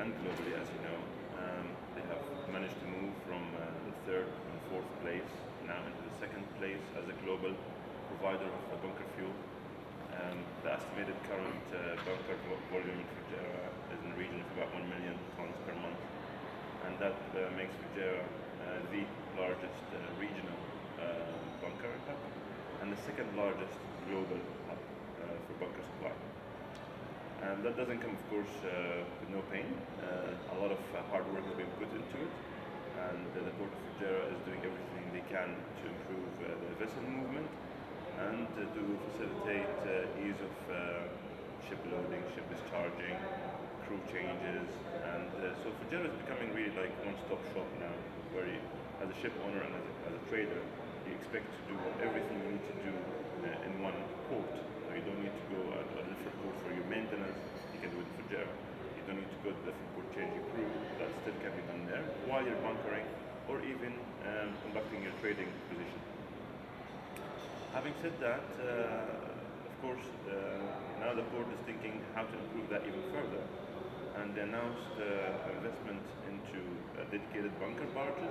and globally, as you know. They have managed to move from the third and fourth place now into the second place as a global provider of bunker fuel. The estimated current bunker volume in Fujairah is in the region of about 1 million tons per month, and that makes Fujairah the largest regional bunker hub and the second largest global hub for bunker supply. And that doesn't come, of course, with no pain. A lot of hard work has been put into it, and the Port of Fujairah is doing everything they can to improve the vessel movement and to facilitate ease of ship loading, ship discharging, crew changes, and so Fujairah is becoming really like one-stop shop now, where you, as a ship owner and as a trader, you expect to do everything you need to do in one port. So you don't need to go to a different port for your maintenance. You can do it in Fujairah. You don't need to go to a different port change your crew. That still can be done there while you're bunkering or even conducting your trading position. Having said that, of course, now the port is thinking how to improve that even further, and they announced investment into dedicated bunker barges.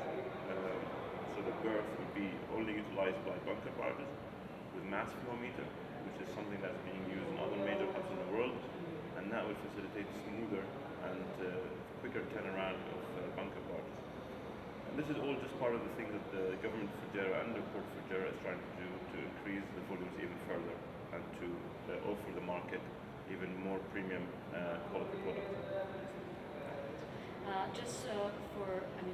So the berth would be only utilized by bunker barges with mass flow meter, which is something that's being used in other major hubs in the world, and that will facilitate smoother and quicker turnaround of bunker barges. And this is all just part of the things that the government of Fujairah and the Port of Fujairah is trying to do to increase the volumes even further and to offer the market even more premium quality products.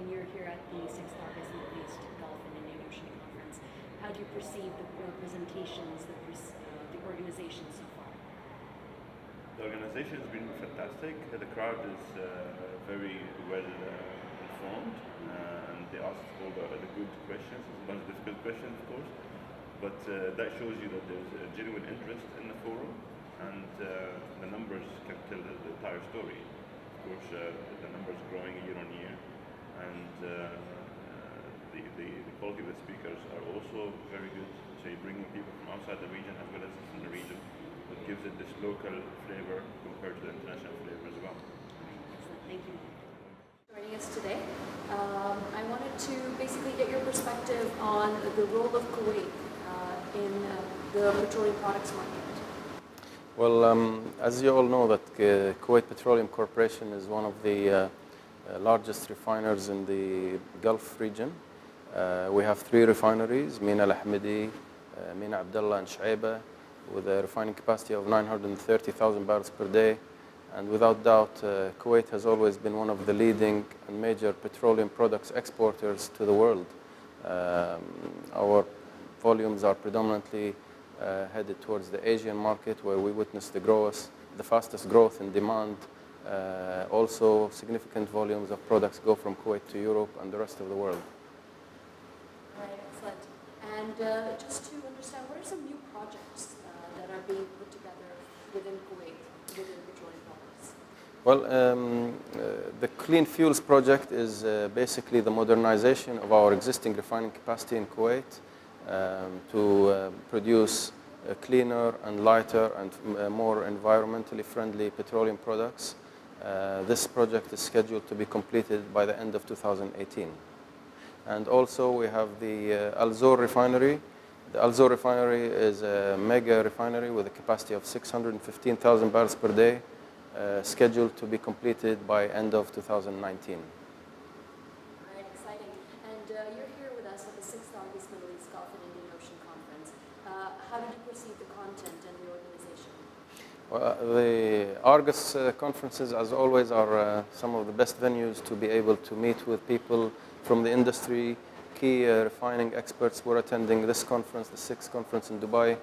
You're here at the 6th August Middle East Gulf and Indian Ocean Conference. How do you perceive the presentations, the organization so far? The organization has been fantastic. The crowd is very well informed, and they asked all the good questions, a bunch of difficult questions, of course, but that shows you that there's a genuine interest in the forum, and the numbers can tell the entire story. Of course, the numbers growing year on year, and the quality of the speakers are also very good. So you're bringing people from outside the region as well as in the region, which gives it this local flavor compared to the international flavor as well. Excellent, thank you. Joining us today, I wanted to basically get your perspective on the role of Kuwait in the petroleum products market. Well, as you all know, that Kuwait Petroleum Corporation is one of the largest refiners in the Gulf region. We have 3 refineries, Mina Al-Ahmadi, Mina Abdullah, and Shuaibah, with a refining capacity of 930,000 barrels per day. And without doubt, Kuwait has always been one of the leading and major petroleum products exporters to the world. Our volumes are predominantly headed towards the Asian market, where we witness the fastest growth in demand. Also, significant volumes of products go from Kuwait to Europe and the rest of the world. All right, excellent. And just to understand, what are some new projects that are being put together within Kuwait, within petroleum products? Well, the Clean Fuels project is basically the modernization of our existing refining capacity in Kuwait to produce cleaner and lighter and more environmentally friendly petroleum products. This project is scheduled to be completed by the end of 2018. And also we have the Al Zour refinery. The Al Zour refinery is a mega refinery with a capacity of 615,000 barrels per day, scheduled to be completed by end of 2019. How did you perceive the content and the organization? Well, the Argus conferences, as always, are some of the best venues to be able to meet with people from the industry. Key refining experts were attending this conference, the 6th conference in Dubai.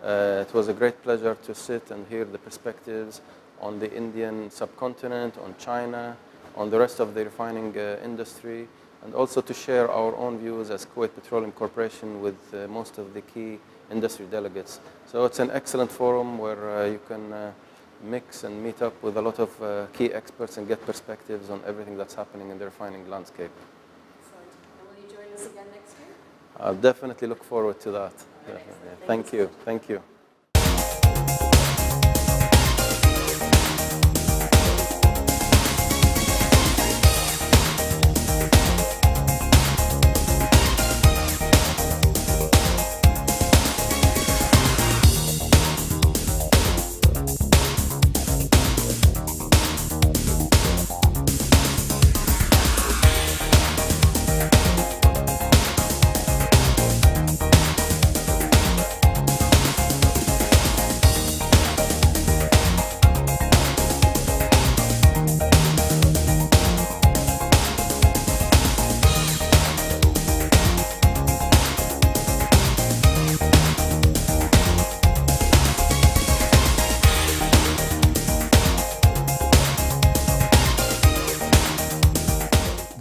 It was a great pleasure to sit and hear the perspectives on the Indian subcontinent, on China, on the rest of the refining industry, and also to share our own views as Kuwait Petroleum Corporation with most of the key industry delegates. So it's an excellent forum where you can mix and meet up with a lot of key experts and get perspectives on everything that's happening in the refining landscape. Excellent. And will you join us again next year? I'll definitely look forward to that. Right, Thank you. Thank you.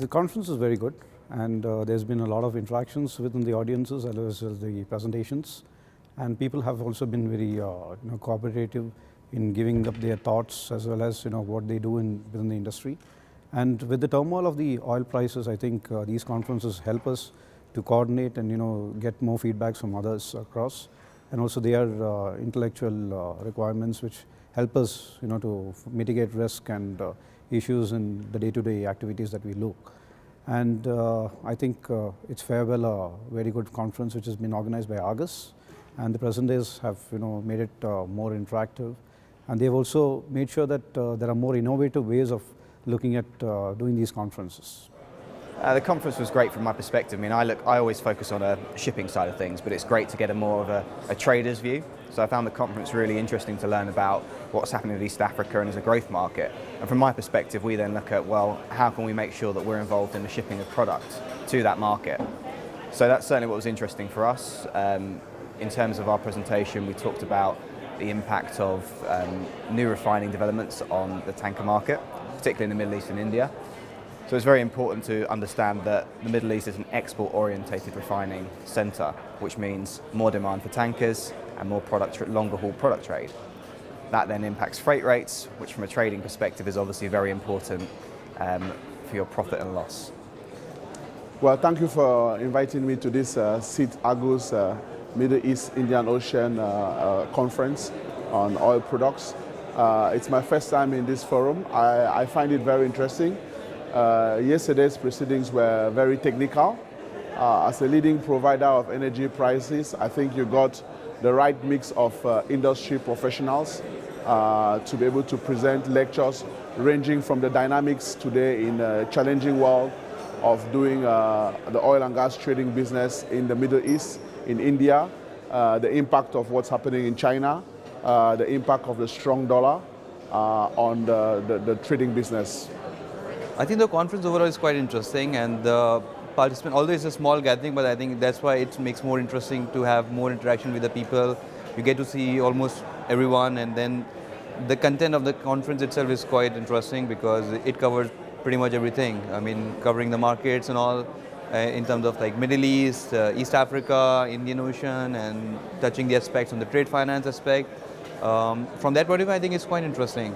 The conference is very good, and there's been a lot of interactions within the audiences as well as the presentations, and people have also been very cooperative in giving up their thoughts as well as what they do within the industry. And with the turmoil of the oil prices, I think these conferences help us to coordinate and get more feedbacks from others across, and also their intellectual requirements, which help us to mitigate risk and issues in the day-to-day activities that we look. And I think it's farewell a very good conference which has been organized by Argus, and the present days have made it more interactive, and they've also made sure that there are more innovative ways of looking at doing these conferences. The conference was great from my perspective. I mean, I always focus on a shipping side of things, but it's great to get a more of a trader's view. So I found the conference really interesting to learn about what's happening with East Africa and as a growth market. And from my perspective, we then look at, well, how can we make sure that we're involved in the shipping of products to that market? So that's certainly what was interesting for us. In terms of our presentation, we talked about the impact of new refining developments on the tanker market, particularly in the Middle East and India. So it's very important to understand that the Middle East is an export-orientated refining centre, which means more demand for tankers and more longer haul product trade. That then impacts freight rates, which from a trading perspective is obviously very important for your profit and loss. Well, thank you for inviting me to this SIT Argus Middle East Indian Ocean conference on oil products. It's my first time in this forum. I find it very interesting. Yesterday's proceedings were very technical. As a leading provider of energy prices, I think you got the right mix of industry professionals to be able to present lectures ranging from the dynamics today in a challenging world of doing the oil and gas trading business in the Middle East, in India, the impact of what's happening in China, the impact of the strong dollar on the trading business. I think the conference overall is quite interesting, and the participant, although it's a small gathering, but I think that's why it makes more interesting to have more interaction with the people. You get to see almost everyone, and then the content of the conference itself is quite interesting because it covers pretty much everything. I mean, covering the markets and all in terms of like Middle East, East Africa, Indian Ocean, and touching the aspects on the trade finance aspect. From that point of view, I think it's quite interesting.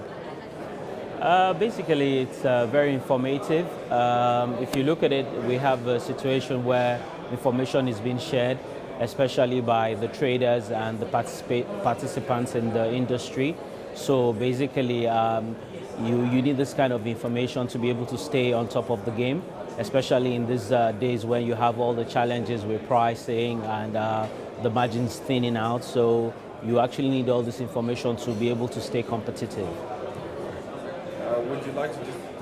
Basically, it's very informative. If you look at it, we have a situation where information is being shared, especially by the traders and the participants in the industry. So basically, you need this kind of information to be able to stay on top of the game, especially in these days when you have all the challenges with pricing and the margins thinning out. So you actually need all this information to be able to stay competitive. Would you like to just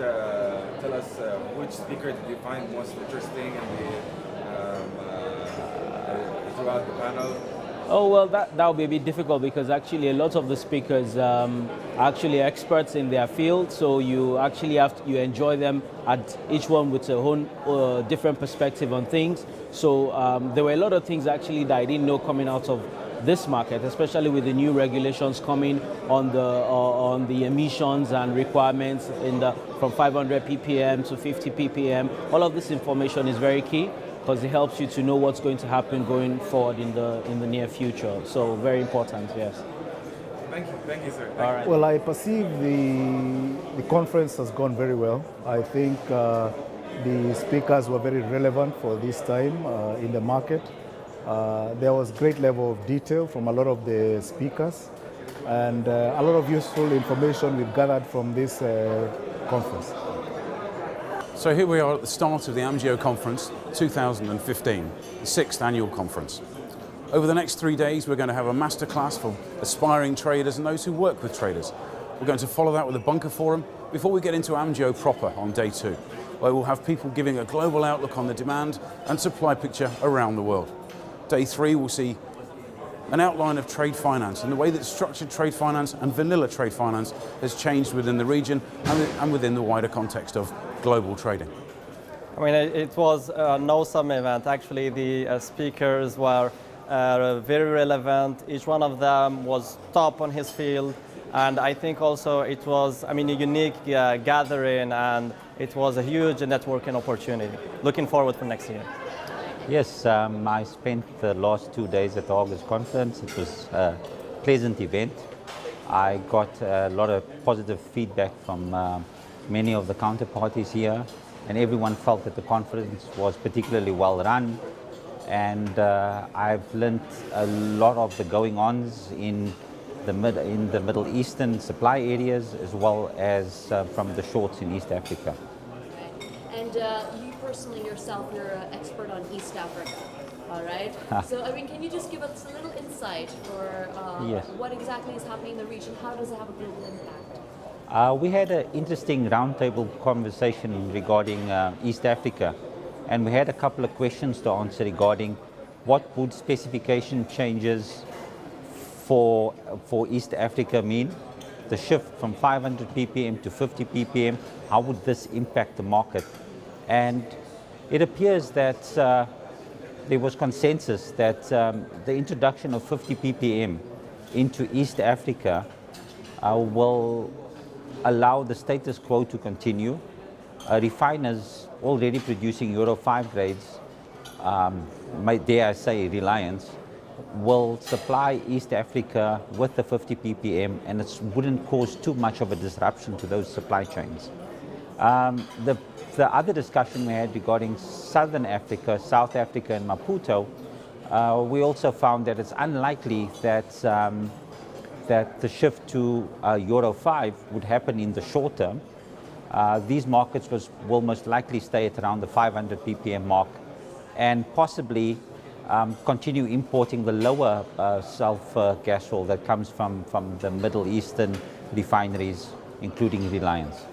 tell us which speaker did you find most interesting throughout the panel? Oh, well, that would be a bit difficult because actually a lot of the speakers are actually experts in their field, so you actually you enjoy them at each one with their own different perspective on things. So there were a lot of things actually that I didn't know coming out of this market, especially with the new regulations coming on the emissions and requirements from 500 ppm to 50 ppm. All of this information is very key because it helps you to know what's going to happen going forward in the near future. So very important, yes. Thank you, sir. All right. Well, I perceive the conference has gone very well. I think the speakers were very relevant for this time in the market. There was great level of detail from a lot of the speakers, and a lot of useful information we've gathered from this conference. So here we are at the start of the AMGEO Conference 2015, the 6th annual conference. Over the next 3 days we're going to have a masterclass for aspiring traders and those who work with traders. We're going to follow that with a bunker forum before we get into AMGEO proper on day 2, where we'll have people giving a global outlook on the demand and supply picture around the world. Day 3 we'll see an outline of trade finance and the way that structured trade finance and vanilla trade finance has changed within the region and within the wider context of global trading. I mean, it was an awesome event. Actually, the speakers were very relevant. Each one of them was top on his field. And I think also it was, a unique gathering, and it was a huge networking opportunity. Looking forward for next year. Yes, I spent the last 2 days at the Argus conference. It was a pleasant event. I got a lot of positive feedback from many of the counterparties here, and everyone felt that the conference was particularly well run. And I've learned a lot of the going-ons in the Middle Eastern supply areas, as well as from the shorts in East Africa. Okay. And you personally yourself, you're an expert on East Africa, all right? So, can you just give us a little insight for Yes. what exactly is happening in the region? How does it have a global impact? We had an interesting roundtable conversation regarding East Africa, and we had a couple of questions to answer regarding what would specification changes for East Africa mean, the shift from 500 ppm to 50 ppm, how would this impact the market? And it appears that there was consensus that the introduction of 50 ppm into East Africa will allow the status quo to continue. Refiners already producing Euro 5 grades, dare I say Reliance, will supply East Africa with the 50 ppm, and it wouldn't cause too much of a disruption to those supply chains. The other discussion we had regarding Southern Africa, South Africa and Maputo, we also found that it's unlikely that that the shift to Euro 5 would happen in the short term. These markets will most likely stay at around the 500 ppm mark, and possibly continue importing the lower sulfur gas oil that comes from the Middle Eastern refineries, including Reliance.